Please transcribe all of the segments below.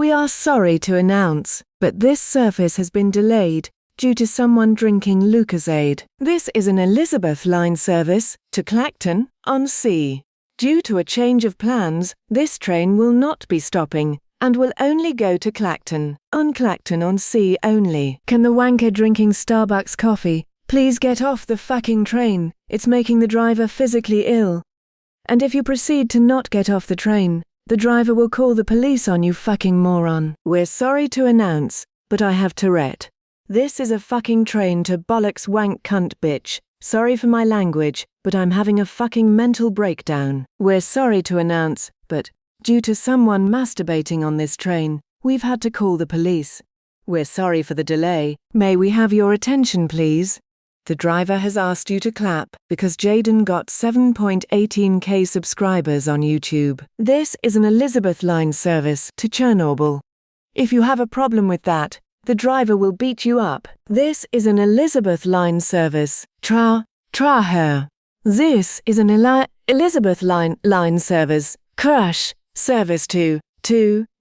We are sorry to announce, but this service has been delayed due to someone drinking Lucozade. This is an Elizabeth line service to Clacton-on-Sea. Due to a change of plans, this train will not be stopping and will only go to Clacton, on Clacton-on-Sea only. Can the wanker drinking Starbucks coffee please get off the fucking train? It's making the driver physically ill. And if you proceed to not get off the train, the driver will call the police on you, fucking moron. We're sorry to announce, but I have Tourette. This is a fucking train to bollocks wank cunt bitch. Sorry for my language, but I'm having a fucking mental breakdown. We're sorry to announce, but due to someone masturbating on this train, we've had to call the police. We're sorry for the delay. May we have your attention, please? The driver has asked you to clap because Jaden got 7.18k subscribers on YouTube. This is an Elizabeth line service to Chernobyl. If you have a problem with that, the driver will beat you up. This is an Elizabeth line service. Her. This is an Elizabeth line service. Crash service to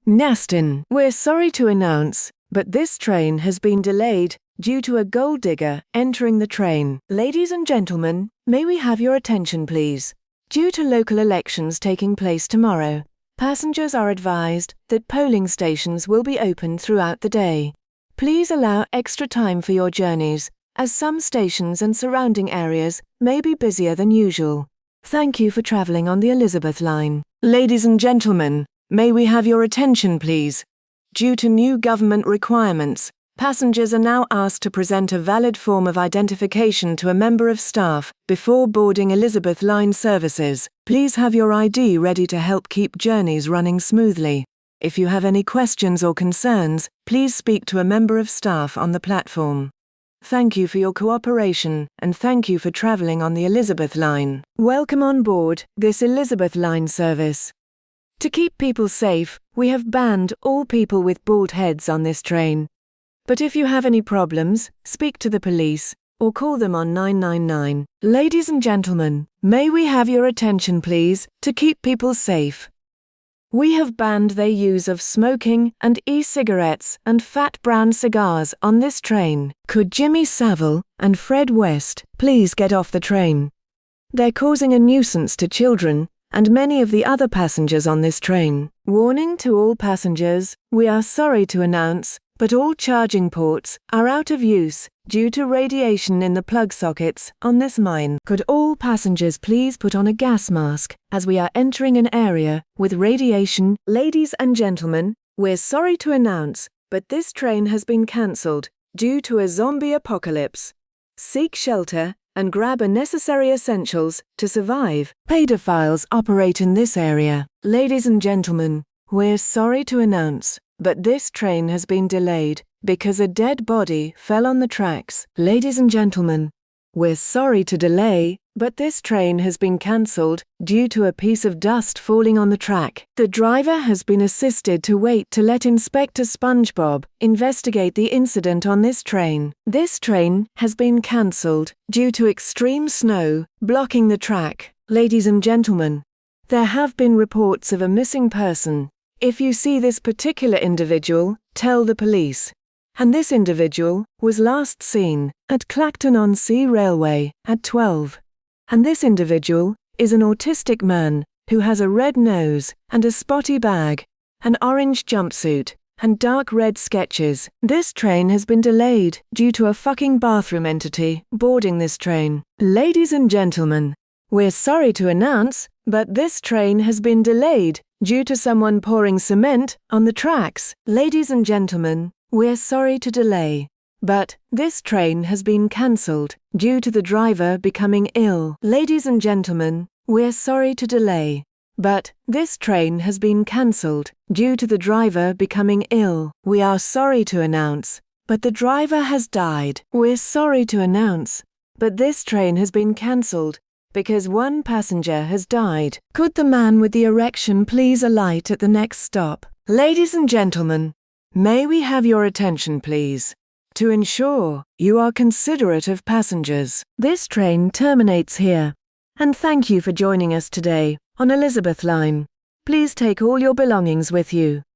Neston. We're sorry to announce, but this train has been delayed due to a gold digger entering the train. Ladies and gentlemen, may we have your attention please? Due to local elections taking place tomorrow, passengers are advised that polling stations will be open throughout the day. Please allow extra time for your journeys, as some stations and surrounding areas may be busier than usual. Thank you for traveling on the Elizabeth line. Ladies and gentlemen, may we have your attention please? Due to new government requirements, passengers are now asked to present a valid form of identification to a member of staff before boarding Elizabeth line services. Please have your ID ready to help keep journeys running smoothly. If you have any questions or concerns, please speak to a member of staff on the platform. Thank you for your cooperation, and thank you for traveling on the Elizabeth line. Welcome on board this Elizabeth line service. To keep people safe, we have banned all people with bald heads on this train. But if you have any problems, speak to the police, or call them on 999. Ladies and gentlemen, may we have your attention please, to keep people safe. We have banned their use of smoking and e-cigarettes and fat brown cigars on this train. Could Jimmy Savile and Fred West please get off the train? They're causing a nuisance to children and many of the other passengers on this train. Warning to all passengers, we are sorry to announce, but all charging ports are out of use due to radiation in the plug sockets on this mine. Could all passengers please put on a gas mask as we are entering an area with radiation? Ladies and gentlemen, we're sorry to announce, but this train has been cancelled due to a zombie apocalypse. Seek shelter and grab a necessary essentials to survive. Pedophiles operate in this area. Ladies and gentlemen, we're sorry to announce, but this train has been delayed because a dead body fell on the tracks. Ladies and gentlemen, we're sorry to delay, but this train has been cancelled due to a piece of dust falling on the track. The driver has been assisted to wait to let Inspector SpongeBob investigate the incident on this train. This train has been cancelled due to extreme snow blocking the track. Ladies and gentlemen, there have been reports of a missing person. If you see this particular individual, tell the police. And this individual was last seen at Clacton-on-Sea Railway at 12. And this individual is an autistic man who has a red nose and a spotty bag, an orange jumpsuit, and dark red sketches. This train has been delayed due to a fucking bathroom entity boarding this train. Ladies and gentlemen, we're sorry to announce, but this train has been delayed due to someone pouring cement on the tracks. Ladies and gentlemen, we're sorry to delay, but this train has been cancelled due to the driver becoming ill. Ladies and gentlemen, we're sorry to delay, but this train has been cancelled due to the driver becoming ill. We are sorry to announce, but the driver has died. We're sorry to announce, but this train has been cancelled because one passenger has died. Could the man with the erection please alight at the next stop? Ladies and gentlemen, may we have your attention please? To ensure you are considerate of passengers, this train terminates here. And thank you for joining us today on Elizabeth Line. Please take all your belongings with you.